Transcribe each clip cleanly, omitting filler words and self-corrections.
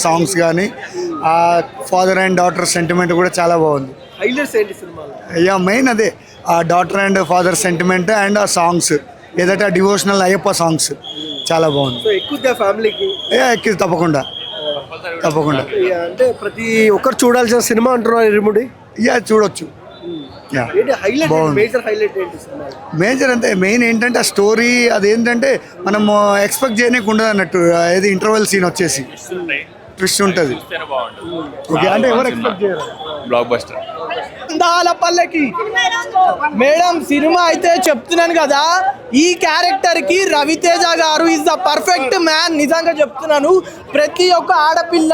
Songs కానీ ఆ father and daughter sentiment కూడా చాలా బాగుంది. హైలైట్స్ ఏంటి సినిమాలో? యా మెయిన్ అదే ఆ daughter and father sentiment and ఆ సాంగ్స్ ఏదైతే ఆ డివోషనల్ అయ్యప్ప సాంగ్స్ చాలా బాగుంది. సో ఎక్కువ ఫ్యామిలీకి ఎక్కి తప్పకుండా తప్పకుండా అంటే ప్రతి ఒక్కరు చూడాల్సిన సినిమా అంటున్నారు ఇరుముడి. చూడొచ్చు. ఏంటి హైలైట్, బాగుంది. మేజర్ హైలైట్ ఏంటి సినిమా? మేజర్ అంటే మెయిన్ ఏంటంటే ఆ స్టోరీ అదేంటంటే మనం ఎక్స్పెక్ట్ చేయనీకి ఉండదు అన్నట్టు. ఏది ఇంటర్వెల్ సీన్ వచ్చేసి ట్విస్ట్ ఉంటుంది. ఓకే అంటే ఎవరు ఎక్స్పెక్ట్ చేయరు. Blockbuster. పల్లెకి మేడం సినిమా అయితే చెప్తున్నాను కదా, ఈ క్యారెక్టర్ కి రవితేజ గారు ఇస్ ద పర్ఫెక్ట్ మ్యాన్. నిజంగా చెప్తున్నాను, ప్రతి ఒక్క ఆడపిల్ల,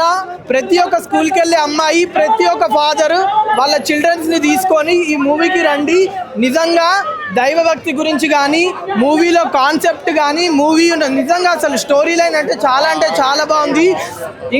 ప్రతి ఒక్క స్కూల్కి వెళ్ళే అమ్మాయి, ప్రతి ఒక్క ఫాదర్ వాళ్ళ చిల్డ్రన్స్ ని తీసుకొని ఈ మూవీకి రండి. నిజంగా దైవభక్తి గురించి కానీ, మూవీలో కాన్సెప్ట్ కానీ, మూవీ నిజంగా అసలు స్టోరీ లైన్ అంటే చాలా బాగుంది.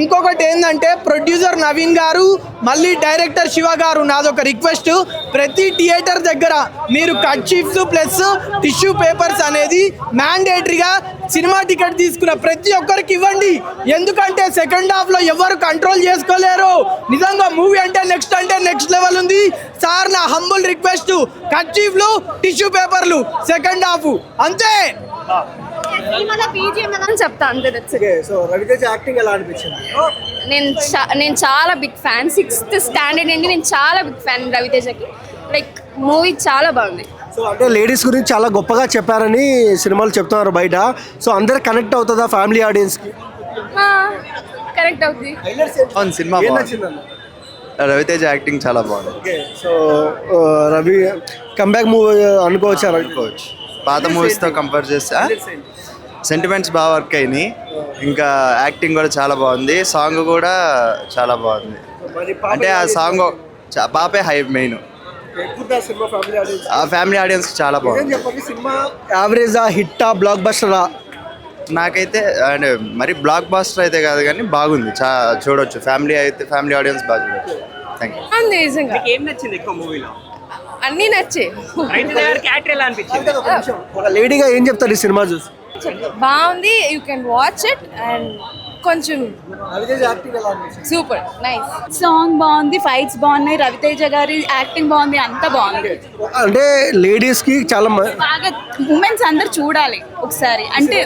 ఇంకొకటి ఏంటంటే ప్రొడ్యూసర్ నవీన్ గారు, మళ్ళీ డైరెక్టర్ శివ గారు, నాదొక రిక్వెస్ట్, ప్రతి థియేటర్ దగ్గర మీరు కర్చీఫ్స్ ప్లస్ టిష్యూ పేపర్స్ అనేది మ్యాండేటరీగా సినిమా టికెట్ తీసుకున్న ప్రతి ఒక్కరికి ఇవ్వండి. ఎందుకంటే సెకండ్ హాఫ్ లో ఎవరు కంట్రోల్ చేసుకోలేరు. నిజంగా మూవీ అంటే నెక్స్ట్ లెవెల్ ఉంది సార్. నా హంబుల్ రిక్వెస్ట్, కర్చీఫ్లు టిష్యూ పేపర్లు సెకండ్ హాఫ్ అంతే. చెప్తా అంతే. సో రవితేజ యాక్టింగ్ ఎలా అనిపించింది? నేను చాలా బిగ్ ఫ్యాన్. 6th స్టాండర్డ్ నుండి నేను చాలా బిగ్ ఫ్యాన్ రవితేజకి. లైక్ మూవీ చాలా బాగుంది. సో అంటే లేడీస్ గురించి చాలా గొప్పగా చెప్పారని సినిమాలు చెప్తున్నారు బయట. సో అందరు కనెక్ట్ అవుతుందా ఫ్యామిలీ ఆడియన్స్కి? కరెక్ట్ అవుతుంది. సినిమా రవితేజ యాక్టింగ్ చాలా బాగుంది. Okay so Ravi comeback movie అనుకోవచ్చు. అనుకోవచ్చు. పాత మూవీస్తో కంపేర్ చేస్తే సెంటిమెంట్స్ బాగా వర్క్ అయినాయి. ఇంకా యాక్టింగ్ కూడా చాలా బాగుంది. సాంగ్ కూడా చాలా బాగుంది. అంటే ఆ సాంగ్ పాపే హై మెయిన్. ఆ ఫ్యామిలీ ఆడియన్స్ చాలా బాగుంది. సినిమా యావరేజా, హిట్టా, బ్లాక్ బస్టరా? నాకైతే అంటే మరి బ్లాక్ బాస్టర్ అయితే కాదు కానీ బాగుంది. చూడొచ్చు. ఫ్యామిలీ ఆడియన్స్ బాగా చూడొచ్చు. Thank you. ఏం నచ్చింది ఎక్కువ మూవీలో? అన్నీ నచ్చే. ఎలా అనిపించింది? ఒక లేడీగా ఏం చెప్తారు ఈ సినిమా చూసి? బాగుంది. You can watch it and కొంచెం సూపర్ నైస్. సాంగ్ బాగుంది, ఫైట్స్ బాగున్నాయి, రవితేజ గారి యాక్టింగ్ బాగుంది, అంతా బాగుంది. అంటే లేడీస్ కి చాలా బాగా ఉమెన్స్ అందరు చూడాలి ఒకసారి. అంటే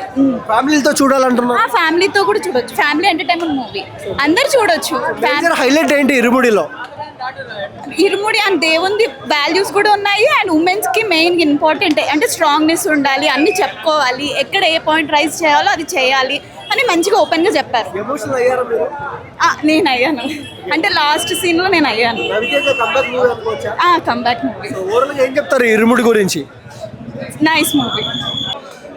ఫ్యామిలీతో చూడాలంటున్నా. ఫ్యామిలీతో కూడా చూడొచ్చు. ఫ్యామిలీ ఎంటర్టైన్మెంట్ మూవీ అందరు చూడొచ్చు. హైలైట్ ఏంటి ఇరుముడిలో? ఇరుముడి అండ్ దేవుంది వాల్యూస్ కూడా ఉన్నాయి. అండ్ ఉమెన్స్ కి మెయిన్ ఇంపార్టెంట్ అంటే స్ట్రాంగ్నెస్ ఉండాలి, అన్ని చెప్పుకోవాలి, ఎక్కడ ఏ పాయింట్ రైజ్ చేయాలో అది చేయాలి అని మంచిగా ఓపెన్ గా చెప్పారు. నేను అయ్యాను. అంటే లాస్ట్ సీన్ లో నేను అయ్యాను. Comeback movie. ఏం చెప్తారు ఇరుముడి గురించి? Nice movie.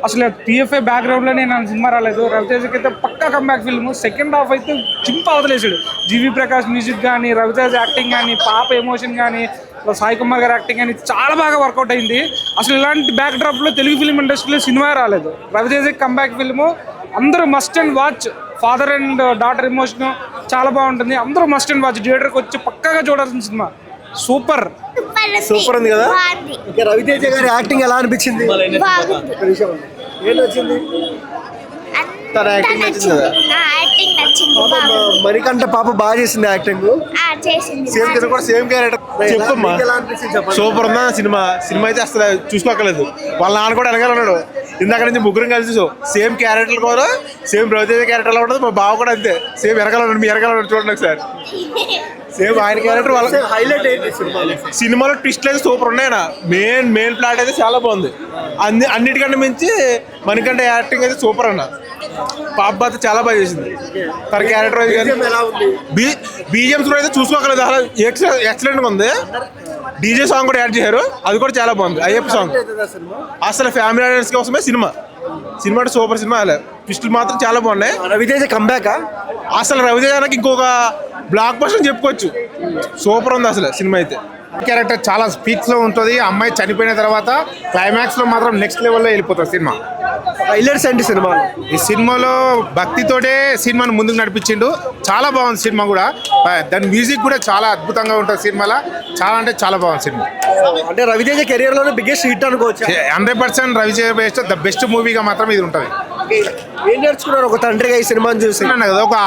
అసలు టీఎఫ్ఐ బ్యాక్గ్రౌండ్లో నేను సినిమా రాలేదు. రవితేజకి అయితే పక్కా కంబ్యాక్ ఫిల్మ్. సెకండ్ హాఫ్ అయితే చింప అవతలేసాడు. జీవి ప్రకాష్ మ్యూజిక్ కానీ, రవితేజ యాక్టింగ్ కానీ, పాప ఎమోషన్ కానీ, సాయి కుమార్ గారి యాక్టింగ్ కానీ చాలా బాగా వర్కౌట్ అయింది. అసలు ఇలాంటి బ్యాక్ డ్రాప్లో తెలుగు ఫిల్మ్ ఇండస్ట్రీలో సినిమా రాలేదు. రవితేజకి కంబ్యాక్ ఫిల్మ్. అందరూ must and watch. Father and daughter emotion చాలా బాగుంటుంది. అందరూ మస్ట్ అండ్ వాచ్. థియేటర్కి వచ్చి పక్కాగా చూడాల్సిన సినిమా. సూపర్ ఉంది కదా. రవితేజ గారి యాక్టింగ్ ఎలా అనిపించింది? ఏం నచ్చింది? తన యాక్టింగ్ నచ్చింది కదా. మరికంటే పాప బాగా చేసింది యాక్టింగ్. Same character. చెప్పమ్మా. సూపర్ ఉందా సినిమా? సినిమా అయితే అసలు చూసుకోకలేదు. వాళ్ళ నాన్న కూడా వెనకాల ఉన్నాడు. ఇందాక నుంచి ముగ్గురం కలిసి సేమ్ క్యారెక్టర్లు కూడా సేమ్ రవితేజ క్యారెక్టర్ ఎలా ఉంటుంది. మా బావ కూడా అంతే సేమ్ వెనకాల ఉన్నాడు. మీ వెనకాల ఉన్నాడు చూడండి ఒకసారి. సేమ్ ఆయన క్యారెక్టర్. వాళ్ళ హైలైట్ ఏంటి సినిమాలో ట్విస్ట్లు అయితే సూపర్ ఉన్నాయన. మెయిన్ ప్లాట్ అయితే చాలా బాగుంది. అన్నిటికంటే మించి మనకంటే యాక్టింగ్ అయితే సూపర్ అన్న. పాప బాత చాలా బాగా చేసింది. తన క్యారెక్టర్ బీజిఎమ్స్ కూడా అయితే చూసుకోగలదు. అలా ఎక్సలెంట్గా ఉంది. డీజే సాంగ్ కూడా యాడ్ చేశారు. అది కూడా చాలా బాగుంది. అయ్యప్ప సాంగ్ అసలు ఫ్యామిలీ ఆడియన్స్ కోసమే సినిమా అంటే సూపర్ సినిమా. అలా ట్విస్టులు మాత్రం చాలా బాగున్నాయి. రవితేజ కంబ్యాక్. అసలు రవితేజకి ఇంకొక బ్లాక్ బస్టర్ చెప్పుకోవచ్చు. సూపర్ ఉంది అసలు సినిమా అయితే. క్యారెక్టర్ చాలా పీక్స్ లో ఉంటుంది. అమ్మాయి చనిపోయిన తర్వాత క్లైమాక్స్ లో మాత్రం నెక్స్ట్ లెవెల్లో వెళ్ళిపోతుంది సినిమా. హైలైట్స్ ఏంటి సినిమా? ఈ సినిమాలో భక్తితోటే సినిమాను ముందుకు నడిపించిండు. చాలా బాగుంది సినిమా కూడా. దాని మ్యూజిక్ కూడా చాలా అద్భుతంగా ఉంటుంది సినిమాలో. చాలా అంటే చాలా బాగుంది సినిమా. అంటే రవితేజ కెరియర్ లోనే బిగ్గెస్ట్ హిట్ అనుకోవచ్చు. 100% రవితేజ ద బెస్ట్ మూవీగా మాత్రం ఇది ఉంటుంది. ఏం నేర్చుకున్నారు ఒక తండ్రిగా ఈ సినిమాని చూసి? అన్నాను కదా, ఒక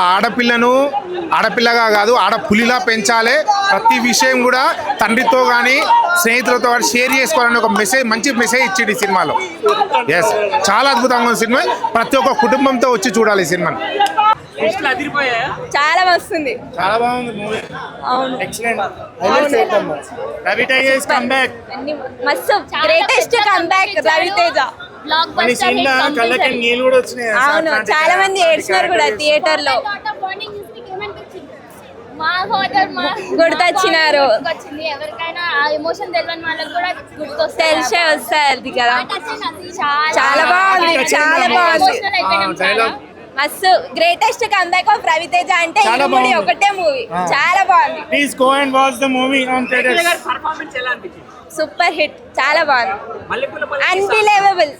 ఆడపిల్లగా కాదు ఆడపులిలా పెంచాలి, ప్రతి విషయం కూడా తండ్రితో కానీ స్నేహితులతో కానీ షేర్ చేసుకోవాలని ఒక మంచి మెసేజ్ ఇచ్చింది ఈ సినిమాలో. ఎస్, చాలా అద్భుతంగా ఉంది సినిమా. ప్రతి ఒక్క కుటుంబంతో వచ్చి చూడాలి ఈ సినిమాని. చాలా వస్తుంది. చాలా బాగుంది మూవీ. అవును, రవితేజ ఇస్ కమ్ బ్యాక్. మస్తు గ్రేటెస్ట్ కంబ్యాక్ రవితేజ. నీళ్ళు కూడా వచ్చినాయి. అవును, చాలా మంది ఏడ్చినారు కూడా థియేటర్ లో. గుర్తొచ్చినారు. ఎవరికైనా ఆ ఎమోషన్ తెలియని వాళ్ళకి కూడా గుర్తొస్తే తెలిసే వస్తుంది కదా. చాలా బాగుంది, చాలా బాగుంది. మస్తు గ్రేటెస్ట్ కంబ్యాక్ ఆఫ్ రవితేజ అంటే ఇరుముడి ఒకటే మూవీ. చాలా బాగుంది. Please go and watch the movie on theatres. Performance ఎలా అనిపించింది? సూపర్ హిట్, చాలా బాగుంది. మల్లెపూల అన్బిలీవబుల్.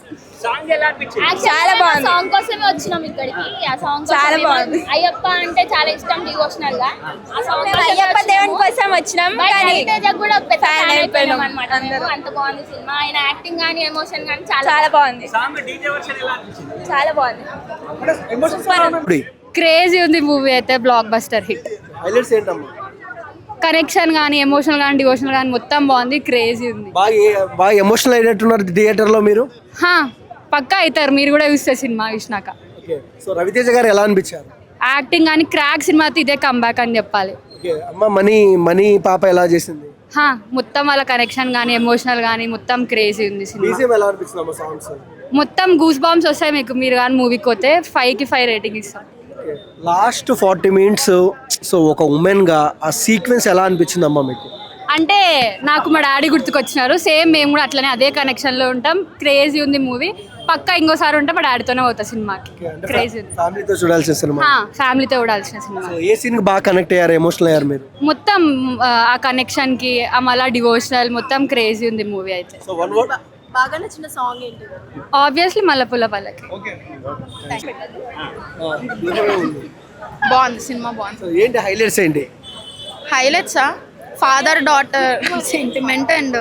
సాంగ్ ఎలా అనిపించింది? చాలా బాగుంది. సాంగ్ కోసమే వచ్చినాం ఇక్కడికి. ఆ సాంగ్ చాలా బాగుంది. అయ్యప్ప అంటే చాలా ఇష్టం డివోషనల్ గా. ఆ సాంగ్ అయ్యప్ప దేవుని కోసం వచ్చినాం కానీ రవితేజ కూడా పెద్ద ఫ్యాన్ ఫ్యాన్ అయిపోయినాం అన్నమాట. అంత బాగుంది సినిమా. ఆయన యాక్టింగ్ గానీ ఎమోషన్ గానీ చాలా బాగుంది. సాంగ్ డీజే వర్షన్ ఎలా అనిపించింది? చాలా బాగుంది. క్రేజీ ఉంది మూవీ అయితే. Block buster hit. హైలైట్స్ ఏంటమ్మా? కనెక్షన్ కానీ ఎమోషనల్ కానీ డివోషనల్ కానీ మొత్తం బాగుంది. క్రేజీ ఉంది. బాగా ఎమోషనల్ అయినట్టున్నారు థియేటర్ లో మీరు. పక్కా అవుతారు మీరు కూడా చూస్తే సినిమా చూసినాక. సో రవితేజ గారు ఎలా అనిపించారు? యాక్టింగ్ కానీ క్రాక్ సినిమా అయితే ఇదే కంబ్యాక్ అని చెప్పాలి. అమ్మ మనీ పాప ఎలా చేసింది? మొత్తం వాళ్ళ కనెక్షన్ కానీ ఎమోషనల్ కానీ మొత్తం క్రేజీ ఉంది సినిమా. ఎలా అనిపించింది అమ్మ సాంగ్స్? మొత్తం గూస్ బాంబ్స్ వస్తాయి మీకు మీరు కానీ మూవీకి పోతే. 5కి 5 రేటింగ్ ఇస్తాం. లాస్ట్ 40 minutes సో ఒక ఉమెన్ గా ఆ సీక్వెన్స్ ఎలా అనిపించింది అమ్మా మీకు? అంటే నాకు మా డాడీ గుర్తుకొచ్చినారు. సేమ్ మేము కూడా అట్లనే అదే కనెక్షన్లో ఉంటాం. క్రేజీ ఉంది మూవీ. పక్కా ఇంకోసారి ఉంటే మా డాడీతోనే పోతా సినిమాకి. క్రేజీ ఉంది. ఫ్యామిలీతో చూడాల్సిన సినిమా. ఫ్యామిలీతో చూడాల్సిన సినిమా. ఏ సీన్ కి బాగా కనెక్ట్ అయ్యారు, ఎమోషనల్ అయ్యారు మీరు? మొత్తం ఆ కనెక్షన్కి మళ్ళీ డివోషనల్ మొత్తం క్రేజీ ఉంది మూవీ అయితే. సో వన్ వర్డ్ బాగా నచ్చిన సాంగ్ ఏంటి? ఆబ్వియస్లీ మల్లెపూల పల్లకి. బాగుంది సినిమా, బాగుంది. ఏంటి హైలైట్స్ ఏంటి? హైలైట్సా father daughter sentiment and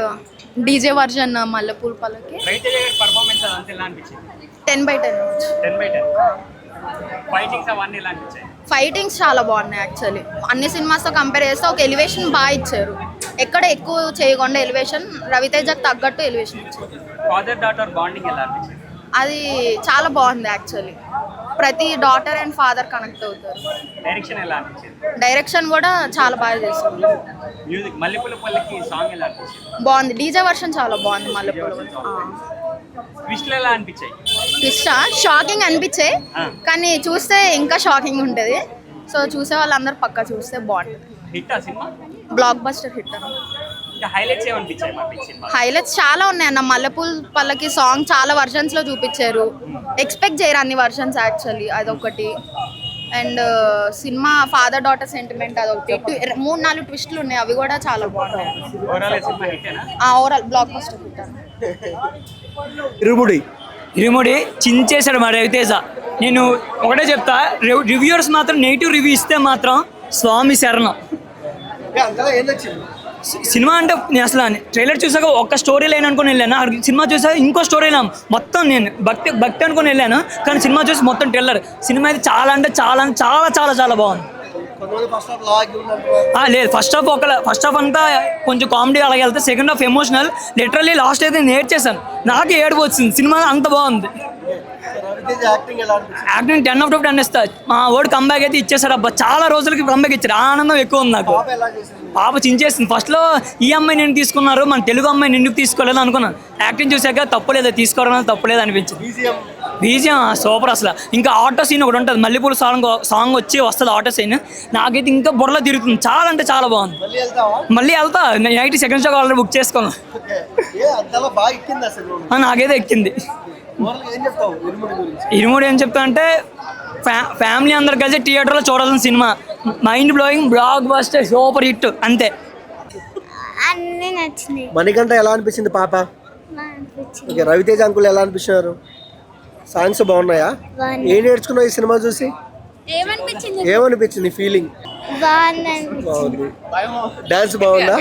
DJ version మల్లెపూల పల్లకి. రవితేజ గారి పర్ఫార్మెన్స్ అదంతా ఎలా అనిపించింది? 10/10. 10/10. ఫైటింగ్స్ అవన్నీ ఎలా అనిపించాయి? ఫైటింగ్స్ చాలా బాగున్నాయి యాక్చువల్లీ. అన్ని సినిమాస్తో కంపేర్ చేస్తే ఒక ఎలివేషన్ బాగా ఇచ్చారు. ఎక్కడ ఎక్కువ చేయకుండా ఎలివేషన్ రవితేజకు తగ్గట్టు ఎలివేషన్ ఇచ్చారు. ఫాదర్ డాటర్ బాండింగ్ ఎలా అనిపించింది? అది చాలా బాగుంది యాక్చువల్లీ. ప్రతి డాటర్ అండ్ ఫాదర్ కనెక్ట్ అవుతారు. డైరెక్షన్ ఎలా అనిపించింది? డైరెక్షన్ కూడా చాలా బాగా చేస్తారు. మ్యూజిక్ మల్లెపూల పల్లకి సాంగ్ ఎలా అనిపించింది? బాగుంది. డీజే వర్షన్ చాలా బాగుంది మల్లెపూల. ట్విస్ట్లు ఎలా అనిపించాయి? ట్విస్టా షాకింగ్ అనిపించాయి కానీ చూస్తే ఇంకా షాకింగ్ ఉంటుంది. సో చూసే వాళ్ళందరూ పక్కా చూస్తే బాగుంటుంది. హిట్ ఆ సినిమా? Block buster hit. ఇంకా హైలైట్స్ ఏమనిపించాయి మాకు ఈ సినిమా? హైలైట్స్ చాలా ఉన్నాయి అన్న. మల్లెపూల పల్లకి సాంగ్ చాలా వర్షన్స్ లో చూపించారు. ఎక్స్పెక్ట్ చేయరు అన్ని వర్షన్స్ యాక్చువల్లీ. అదొకటి. And cinema father daughter sentiment అదొకటి. 3-4 ట్విస్టులు ఉన్నాయి, అవి కూడా చాలా బాగున్నాయి. Overall blockbuster hit. Irumudi చించేశాడు మా రవితేజ. నేను ఒకటే చెప్తా, రివ్యూవర్స్ మాత్రం నెగిటివ్ రివ్యూ ఇస్తే మాత్రం స్వామి శరణం. సినిమా అంటే నేను అసలు ట్రైలర్ చూసాక ఒక్క స్టోరీ లైన్ అనుకుని వెళ్ళాను. సినిమా చూసాక ఇంకో స్టోరీ లైన్ మొత్తం నేను భక్తి అనుకుని వెళ్ళాను. కానీ సినిమా చూసి మొత్తం ట్రైలర్. సినిమా అయితే చాలా అంటే చాలా చాలా చాలా చాలా బాగుంది. లేదు, ఫస్ట్ హాఫ్ అంతా కొంచెం కామెడీ అలాగే వెళ్తే, second half emotional. Literally last అయితే నేను ఏడ్చేసాను. నాకు ఏడుపు వచ్చింది. సినిమా అంత బాగుంది. యాక్టింగ్ 10 out of 10 ఇస్తా. మా వాడు కంబ్యాక్ అయితే ఇచ్చేసాడు. అబ్బా చాలా రోజులకి కంబ్యాక్ ఇచ్చాడు. ఆనందం ఎక్కువ ఉంది నాకు. పాప చించేసింది. ఫస్ట్లో ఈ అమ్మాయి నేను తీసుకున్నారు, మన తెలుగు అమ్మాయిని ఎందుకు తీసుకోలేదు అనుకున్నాను. యాక్టింగ్ చూసాక తప్పులేదు, తీసుకోవడం తప్పులేదు అనిపించింది. బీజియం సూపర్ అసలు. ఇంకా ఆటో సీన్ ఒకటి ఉంటుంది, మల్లెపూల సాంగ్ వచ్చి వస్తుంది ఆటో సీన్. నాకైతే ఇంకా బుర్రలో తిరుగుతుంది. చాలా అంటే చాలా బాగుంది. మళ్ళీ వెళ్తా. Night second show already book చేసుకున్నాను. నాకైతే ఎక్కింది. ఇరుముడి ఏం చెప్తా అంటే ఫ్యామిలీ అందరు కలిసి థియేటర్లో చూడాల్సిన cinema. Mind blowing, block buster, super hit అంతే. అన్నీ నచ్చినాయి. మణికంఠ ఎలా అనిపించింది పాప? రవితేజ అంకుల్ ఎలా అనిపించారు? సాంగ్స్ బాగున్నాయా? ఏం నేర్చుకున్నావు ఈ సినిమా చూసి? ఏమనిపించింది ఫీలింగ్? బాగుంది. డాన్స్ బాగుందా?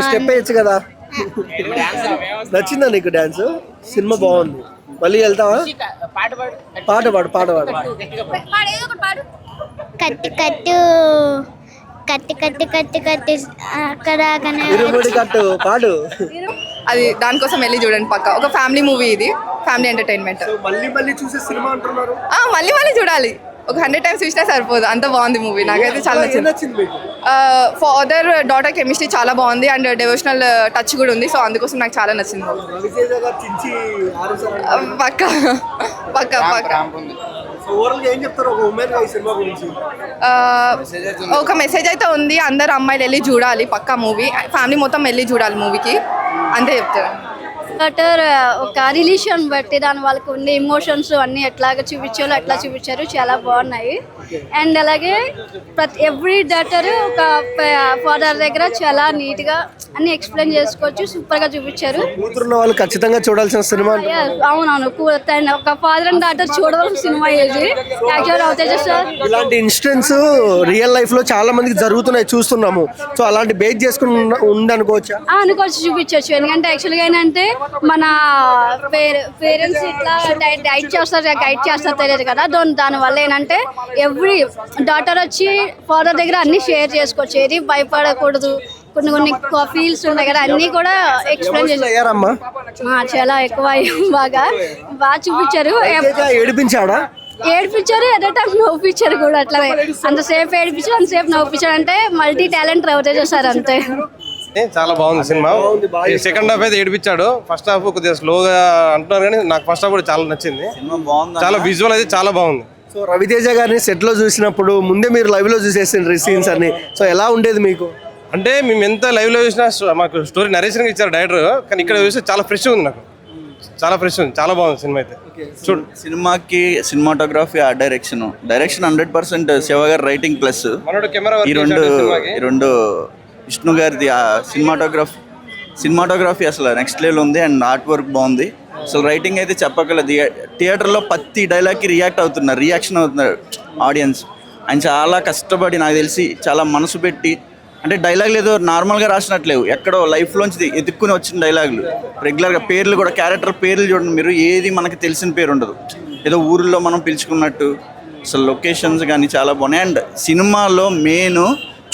స్టెప్ వేయచ్చు కదా. నచ్చిందా నీకు డాన్స్? సినిమా బాగుంది. మళ్ళీ వెళ్తావా? పాట పాడు కట్టు కట్టు కట్టు కట్టు కట్టు కట్టు అక్కడ ఇరుముడి కట్టు పాడు. అది దానికోసం వెళ్ళి చూడండి పక్క. ఒక ఫ్యామిలీ మూవీ, ఇది ఫ్యామిలీ ఎంటర్టైన్మెంట్. మళ్ళీ చూసే సినిమా అంటున్నారు. మళ్ళీ చూడాలి. ఒక 100 times చూసినా సరిపోదు, అంత బాగుంది మూవీ. నాకైతే చాలా నచ్చింది. ఫాదర్ డాటర్ కెమిస్ట్రీ చాలా బాగుంది అండ్ డివోషనల్ టచ్ కూడా ఉంది. సో అందుకోసం నాకు చాలా నచ్చింది. పక్క పక్క పక్క. ఒక మెసేజ్ అయితే ఉంది, అందరు అమ్మాయిలు వెళ్ళి చూడాలి పక్కా మూవీ. ఫ్యామిలీ మొత్తం వెళ్ళి చూడాలి మూవీకి, అంతే చెప్తారు. బటర్ ఒక రిలేషన్ బట్టి దాని వాళ్ళకు ఉండే ఎమోషన్స్ అన్నీ ఎట్లాగా చూపించాలో అట్లా చూపించారు, చాలా బాగున్నాయి. అండ్ అలాగే ఎవ్రీ డాటర్ ఒక ఫాదర్ దగ్గర చాలా నీట్గా అన్ని ఎక్స్ప్లెయిన్ చేసుకోవచ్చు, సూపర్గా చూపించారు. కూతురున్న వాళ్ళు ఖచ్చితంగా చూడాల్సిన సినిమా. అవునవును, ఒక ఫాదర్ అండ్ డాటర్ చూడవలసిన సినిమా ఇది. యాక్చువల్ అవుతాయి సార్, ఇలాంటి ఇన్సిడెంట్స్ రియల్ లైఫ్ లో చాలా మందికి జరుగుతున్నాయి, చూస్తున్నాము. సో అలాంటి బేస్ చేసుకుని ఉందనుకోవచ్చా? అనుకోవచ్చు, చూపించవచ్చు. ఎందుకంటే యాక్చువల్గా ఏంటంటే మన పేరెంట్స్ ఇట్లా గైడ్ చేస్తారు తెలియదు కదా. దానివల్ల ఏంటంటే ఎవ్రీ డాటర్ వచ్చి ఫాదర్ దగ్గర అన్ని షేర్ చేసుకోవచ్చు, ఏది భయపడకూడదు. కొన్ని ఫీల్స్ ఉన్నాయి కదా, అన్ని కూడా ఎక్స్ప్లెయిన్ చేశారు. చాలా ఎక్కువ బాగా చూపించారు. ఏడిపించారు, ఎట్ టైం నవ్వుపించారు కూడా. అట్లా అంతసేపు ఏడిపించారు, అంతసేపు నవ్వుపించారు. అంటే మల్టీ టాలెంట్ రవితేజ సార్ అంతే. చాలా బాగుంది సినిమా. సెకండ్ హాఫ్ అయితే ఏడిపించాడు, ఫస్ట్ హాఫ్ కొద్దిగా స్లోగా అంటున్నారు, కానీ నాకు ఫస్ట్ హాఫ్ కూడా చాలా నచ్చింది. చాలా విజువల్ అయితే చాలా బాగుంది. సో రవితేజ గారిని సెట్ లో చూసినప్పుడు ముందే మీరు లైవ్ లో చూసేసిన సీన్స్ అన్ని, సో ఎలా ఉండేది మీకు? అంటే మేము ఎంత లైవ్ లో చూసినా మాకు స్టోరీ నరేషన్ ఇచ్చారు డైరెక్టర్, కానీ ఇక్కడ చూస్తే చాలా ఫ్రెష్ ఉంది. నాకు చాలా ఫ్రెష్ ఉంది, చాలా బాగుంది సినిమా అయితే. చూడు, సినిమాకి సినిమాటోగ్రఫీ, ఆ డైరెక్షన్ 100% శివ గారి రైటింగ్ ప్లస్ ఈ రెండు విష్ణు గారిది ఆ సినిమాటోగ్రఫీ అసలు నెక్స్ట్ లెవెల్ ఉంది. అండ్ ఆర్ట్ వర్క్ బాగుంది. అసలు రైటింగ్ అయితే చెప్పగలదు. థియేటర్లో ప్రతి డైలాగ్కి రియాక్షన్ అవుతున్నారు ఆడియన్స్. ఆయన చాలా కష్టపడి, నాకు తెలిసి చాలా మనసు పెట్టి, అంటే డైలాగులు ఏదో నార్మల్గా రాసినట్లేవు, ఎక్కడో లైఫ్లోంచి ఎదుక్కుని వచ్చిన డైలాగులు. రెగ్యులర్గా పేర్లు కూడా, క్యారెక్టర్ పేర్లు చూడండి మీరు, ఏది మనకి తెలిసిన పేరు ఉండదు, ఏదో ఊరిలో మనం పిలుచుకున్నట్టు. అసలు లొకేషన్స్ కానీ చాలా బాగున్నాయి. అండ్ సినిమాలో మెయిన్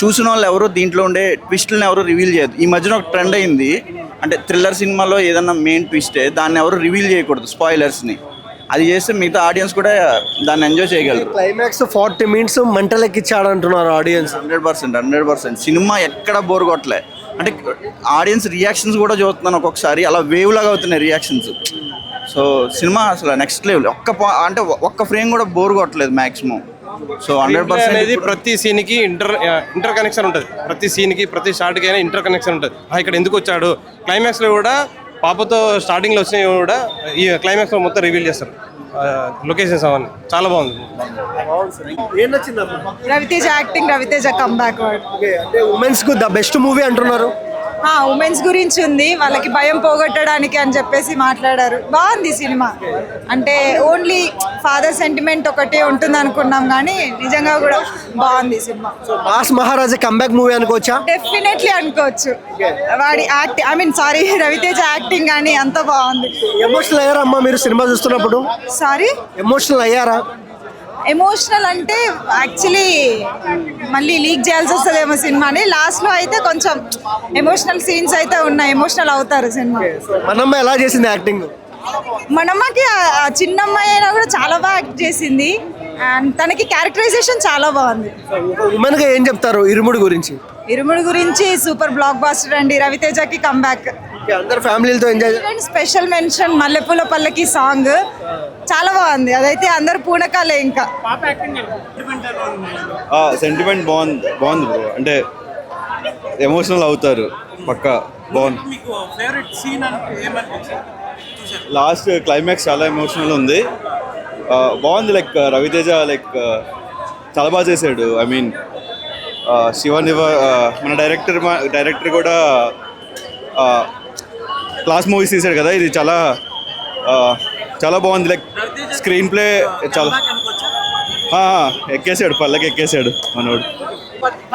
చూసిన వాళ్ళు ఎవరు దీంట్లో ఉండే ట్విస్ట్లను ఎవరు రివీల్ చేయదు. ఈ మధ్యన ఒక ట్రెండ్ అయింది, అంటే థ్రిల్లర్ సినిమాలో ఏదన్నా మెయిన్ ట్విస్టే దాన్ని ఎవరు రివీల్ చేయకూడదు, స్పాయిలర్స్ని. అది చేస్తే మిగతా ఆడియన్స్ కూడా దాన్ని ఎంజాయ్ చేయగలరు. క్లైమాక్స్ 40 minutes మంటలెక్కిచ్చాడు అంటున్నారు ఆడియన్స్. 100% సినిమా ఎక్కడ బోర్ కొట్టలే. అంటే ఆడియన్స్ రియాక్షన్స్ కూడా చూస్తున్నాను ఒక్కొక్కసారి, అలా వేవ్ లాగా అవుతున్నాయి రియాక్షన్స్. సో సినిమా అసలు నెక్స్ట్ లెవెల్. ఒక్క ఫ్రేమ్ కూడా బోర్ కొట్టలేదు మ్యాక్సిమం. సో 100% అనేది ప్రతి సీన్కి ఇంటర్ కనెక్షన్ ఉంటుంది. ప్రతి సీన్కి, ప్రతి షాట్కి అయినా ఇంటర్ కనెక్షన్ ఉంటుంది. ఇక్కడ ఎందుకు వచ్చాడు, క్లైమాక్స్లో కూడా పాపతో స్టార్టింగ్లో వచ్చినవి కూడా ఈ క్లైమాక్స్లో మొత్తం రివీల్ చేస్తారు. లొకేషన్స్ అవన్నీ చాలా బాగుంది. Ravi Teja acting, Ravi Teja comeback. అంటే ఉమెన్స్ కు ద బెస్ట్ మూవీ అంటున్నారు. ఉమెన్స్ గురించి ఉంది, వాళ్ళకి భయం పోగొట్టడానికి అని చెప్పేసి మాట్లాడారు. బాగుంది సినిమా. అంటే ఓన్లీ ఫాదర్ సెంటిమెంట్ ఒకటే ఉంటుంది అనుకున్నాం, కానీ నిజంగా కూడా బాగుంది సినిమా. మాస్ మహారాజా కంబ్యాక్ మూవీ అనుకోవచ్చా? డెఫినెట్లీ అనుకోవచ్చు. వాడి రవితేజ యాక్టింగ్ కానీ అంత బాగుంది. ఎమోషనల్ అయ్యారా అమ్మా మీరు సినిమా చూస్తున్నప్పుడు? ఎమోషనల్ అయ్యారా? ఎమోషనల్ అంటే యాక్చువల్లీ మళ్ళీ లీక్ చేయాల్సి వస్తుందేమో సినిమాని. లాస్ట్లో అయితే కొంచెం ఎమోషనల్ సీన్స్ అయితే ఉన్నాయి, ఎమోషనల్ అవుతారు సినిమా. మనమ్మ ఎలా చేసింది యాక్టింగ్? మనమ్మకి చిన్నమ్మాయి అయినా కూడా చాలా బాగా యాక్ట్ చేసింది. అండ్ తనకి క్యారెక్టరైజేషన్ చాలా బాగుంది. ఉమెన్గా ఏం చెప్తారు ఇరుముడి గురించి? సూపర్ బ్లాక్ బాస్టర్ అండి. రవితేజకి కంబ్యాక్. అందరు ఫ్యామిలీలతో ఎంజాయ్. స్పెషల్ మెన్షన్ మల్లెపూల పల్లకి సాంగ్ చాలా బాగుంది. అదైతే అందరు పూనకాలే. ఇంకా సెంటిమెంట్ బాగుంది బ్రో. అంటే ఎమోషనల్ అవుతారు పక్కా. బాగుంది. లాస్ట్ క్లైమాక్స్ చాలా ఎమోషనల్ ఉంది. బాగుంది. లైక్ రవితేజ చాలా బాగా చేశాడు. ఐ మీన్ శివాని మన డైరెక్టర్ కూడా క్లాస్ మూవీస్ తీశాడు కదా, ఇది చాలా చాలా బాగుంది. లైక్ స్క్రీన్ ప్లే చాలా ఎక్కేసాడు, పల్లకి ఎక్కేసాడు మనోడు.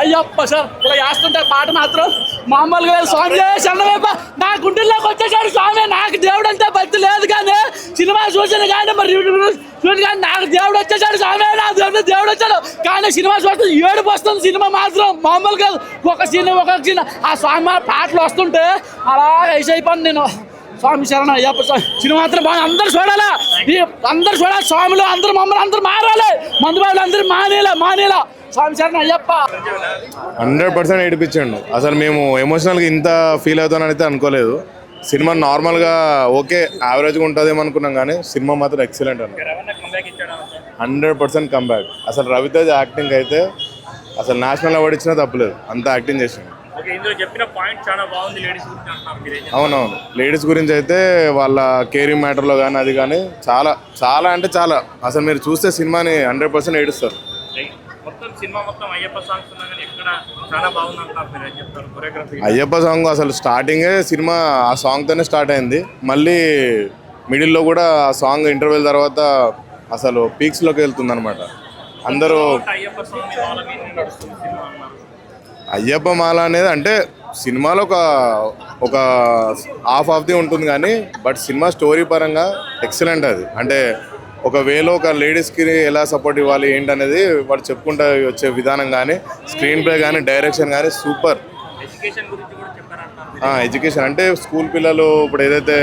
అయ్యప్ప సార్ ఇలా చేస్తుంటే పాట మాత్రం మామూలుగా స్వామి చంద్రబాబు నా గుండెల్లోకి వచ్చేసాడు స్వామి. నాకు దేవుడు అంతా భక్తి లేదు, కానీ సినిమా చూసి ఎమోషన్ కానీ మరి కానీ నాకు దేవుడు వచ్చేసాడు స్వామి, నా దేవుడు వచ్చాడు. కానీ సినిమా చూస్తే ఏడుపు వస్తుంది. సినిమా మాత్రం మామూలుగా ఒక సీన్ ఆ స్వామి పాటలు వస్తుంటే అలా అయిపోయింది. నేను స్వామి శరణ అయ్యప్ప సినిమా మాత్రం బాగా అందరు చూడాలా, అందరు చూడాలి. స్వాములు అందరూ మమ్మల్ని అందరూ మారాలి, మందు వాళ్ళు అందరూ మానేలా. స్వామి శరణ అయ్యప్ప 100% ఏడిపించండు. అసలు మేము ఎమోషనల్గా ఇంత ఫీల్ అవుతానని అయితే అనుకోలేదు. సినిమా నార్మల్గా ఓకే యావరేజ్గా ఉంటుందేమో అనుకున్నాం, కానీ సినిమా మాత్రం ఎక్సలెంట్ అన్న. 100% కంబ్యాక్. అసలు రవితేజ యాక్టింగ్ అయితే అసలు నేషనల్ అవార్డు ఇచ్చినా తప్పలేదు, అంత యాక్టింగ్ చేసింది. అవునవును, లేడీస్ గురించి అయితే వాళ్ళ కేరింగ్ మ్యాటర్లో కానీ అది కానీ చాలా చాలా అంటే చాలా, అసలు మీరు చూస్తే సినిమాని 100% ఏడుస్తారు. అయ్యప్ప సాంగ్ అసలు స్టార్టింగే సినిమా ఆ సాంగ్తోనే స్టార్ట్ అయింది. మళ్ళీ మిడిల్లో కూడా ఆ సాంగ్ ఇంటర్వెల్ తర్వాత అసలు పీక్స్లోకి వెళ్తుంది అనమాట. అందరూ అయ్యప్ప మాల అనేది అంటే సినిమాలో ఒక హాఫ్ ఆఫ్ ది ఉంటుంది కానీ, బట్ సినిమా స్టోరీ పరంగా ఎక్సలెంట్ అది. అంటే ఒక వేలో ఒక లేడీస్కి ఎలా సపోర్ట్ ఇవ్వాలి ఏంటనేది వాడు చెప్పుకుంటూ వచ్చే విధానం కానీ, స్క్రీన్ ప్లే కానీ, డైరెక్షన్ కానీ సూపర్. ఎడ్యుకేషన్ అంటే స్కూల్ పిల్లలు ఇప్పుడు ఏదైతే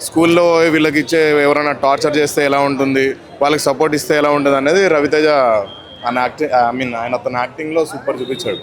స్కూల్లో వీళ్ళకి ఇచ్చే ఎవరైనా టార్చర్ చేస్తే ఎలా ఉంటుంది, వాళ్ళకి సపోర్ట్ ఇస్తే ఎలా ఉంటుంది అనేది రవితేజ ఆయన యాక్టింగ్ ఆయన తన యాక్టింగ్లో సూపర్ చూపించాడు.